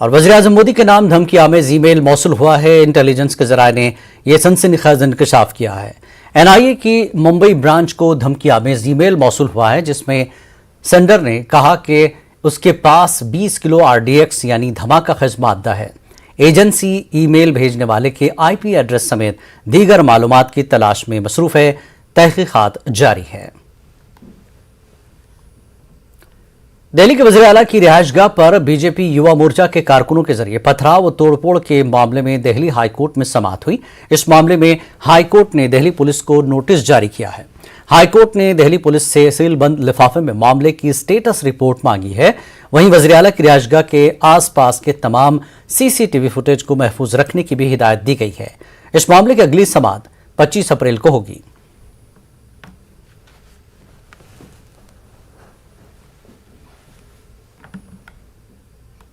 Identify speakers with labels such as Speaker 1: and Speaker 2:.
Speaker 1: और वज़ीर-ए-आज़म मोदी के नाम धमकी आमेज ईमेल मौसूल हुआ है। इंटेलिजेंस के जराये ने यह सनसनीखेज इंकशाफ किया है। एनआईए की मुंबई ब्रांच को धमकी आमेज ईमेल मौसूल हुआ है, जिसमें सेंडर ने कहा कि उसके पास 20 किलो आरडीएक्स यानी धमाका खेज मादा है। एजेंसी ईमेल भेजने वाले के आईपी एड्रेस समेत दीगर मालूमात की तलाश में मसरूफ है। तहकीकात जारी है। दिल्ली के वज़ीर आला की रिहायशगाह पर बीजेपी युवा मोर्चा के कारकुनों के जरिए पथराव और तोड़फोड़ के मामले में दिल्ली हाईकोर्ट में समाअत हुई। इस मामले में हाईकोर्ट ने दिल्ली पुलिस को नोटिस जारी किया है। हाईकोर्ट ने दिल्ली पुलिस से सीलबंद लिफाफे में मामले की स्टेटस रिपोर्ट मांगी है। वहीं वज़ीर आला की रिहायशगाह के आसपास के तमाम सीसीटीवी फुटेज को महफूज रखने की भी हिदायत दी गई है। इस मामले की अगली समाअत 25 अप्रैल को होगी।